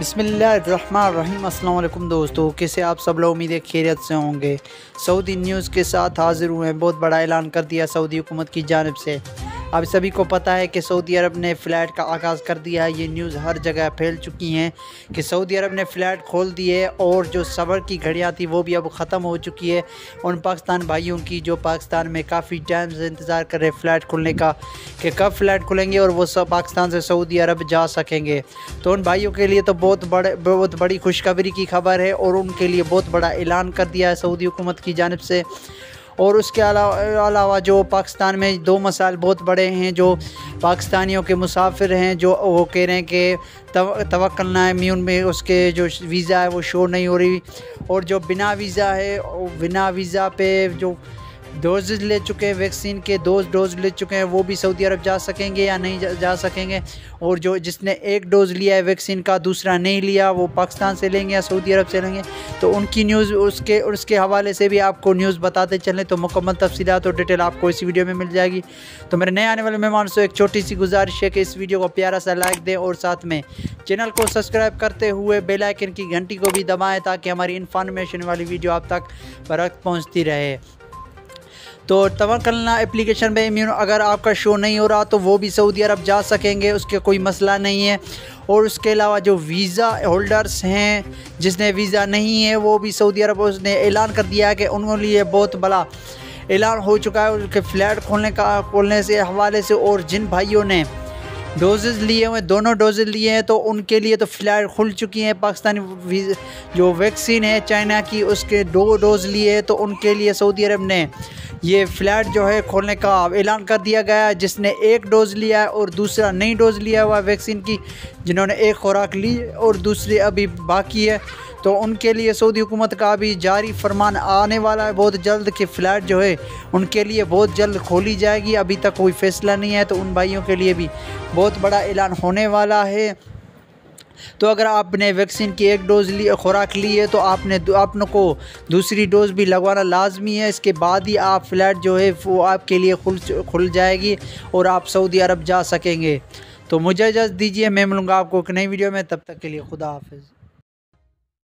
बिस्मिल्लाहिर्रहमानिर्रहीम। अस्सलाम वालेकुम दोस्तों, कैसे आप सब लोग? उम्मीद है खैरियत से होंगे। सऊदी न्यूज़ के साथ हाजिर हुए हैं। बहुत बड़ा ऐलान कर दिया सऊदी हुकूमत की जानिब से। अब सभी को पता है कि सऊदी अरब ने फ़्लाइट का आगाज़ कर दिया है। ये न्यूज़ हर जगह फैल चुकी हैं कि सऊदी अरब ने फ़्लाइट खोल दी है और जो सब्र की घड़ियाँ थी वो भी अब ख़त्म हो चुकी है उन पाकिस्तान भाइयों की जो पाकिस्तान में काफ़ी टाइम से इंतज़ार कर रहे फ़्लाइट खुलने का कि कब फ़्लाइट खुलेंगे और वो सब पाकिस्तान से सऊदी अरब जा सकेंगे। तो उन भाइयों के लिए तो बहुत बड़ी खुशखबरी की खबर है और उनके लिए बहुत बड़ा ऐलान कर दिया है सऊदी हुकूमत की जानिब से। और उसके अलावा जो पाकिस्तान में दो मसाइल बहुत बड़े हैं जो पाकिस्तानियों के मुसाफिर हैं, जो वो कह रहे हैं कि तवक्कुल नाइमीन में उसके जो वीज़ा है वो शो नहीं हो रही, और जो बिना वीज़ा है बिना वीज़ा पे जो डोजेज़ ले चुके हैं, वैक्सीन के डोज ले चुके हैं, वो भी सऊदी अरब जा सकेंगे या नहीं जा सकेंगे। और जो जिसने एक डोज़ लिया है वैक्सीन का, दूसरा नहीं लिया, वो पाकिस्तान से लेंगे या सऊदी अरब से लेंगे। तो उनकी न्यूज़ उसके हवाले से भी आपको न्यूज़ बताते चलें तो मुकम्मल तफसीलात और डिटेल आपको इस वीडियो में मिल जाएगी। तो मेरे नए आने वाले मेहमान से एक छोटी सी गुजारिश है कि इस वीडियो को प्यारा सा लाइक दें और साथ में चैनल को सब्सक्राइब करते हुए बेल आइकन की घंटी को भी दबाएँ ताकि हमारी इन्फॉर्मेशन वाली वीडियो आप तक बरवक्त पहुँचती रहे। तो तवक्कुल एप्लीकेशन पे इम्यून अगर आपका शो नहीं हो रहा तो वो भी सऊदी अरब जा सकेंगे, उसके कोई मसला नहीं है। और उसके अलावा जो वीज़ा होल्डर्स हैं, जिसने वीज़ा नहीं है, वो भी सऊदी अरब उसने ऐलान कर दिया है कि उनके लिए बहुत बड़ा ऐलान हो चुका है उनके फ़्लाइट खोलने से हवाले से। और जिन भाइयों ने डोजेज़ लिए हुए, दोनों डोजेज़ लिए हैं, तो उनके लिए तो फ़्लाइट खुल चुकी हैं। पाकिस्तानी जो वैक्सीन है चाइना की, उसके 2 डोज़ लिए हैं, तो उनके लिए सऊदी अरब ने ये फ़्लाइट जो है खोलने का ऐलान कर दिया गया है। जिसने एक डोज़ लिया है और दूसरा नई डोज़ लिया हुआ वैक्सीन की, जिन्होंने एक खुराक ली और दूसरी अभी बाकी है, तो उनके लिए सऊदी हुकूमत का अभी जारी फरमान आने वाला है बहुत जल्द कि फ़्लाइट जो है उनके लिए बहुत जल्द खोली जाएगी। अभी तक कोई फ़ैसला नहीं है, तो उन भाइयों के लिए भी बहुत बड़ा ऐलान होने वाला है। तो अगर आपने वैक्सीन की एक डोज़ खुराक ली है तो आपने को दूसरी डोज़ भी लगवाना लाजमी है। इसके बाद ही आप फ़्लाइट जो है वो आपके लिए खुल जाएगी और आप सऊदी अरब जा सकेंगे। तो मुझे इजाज़त दीजिए, मैं मिलूँगा आपको एक नई वीडियो में। तब तक के लिए खुदा हाफ़िज़।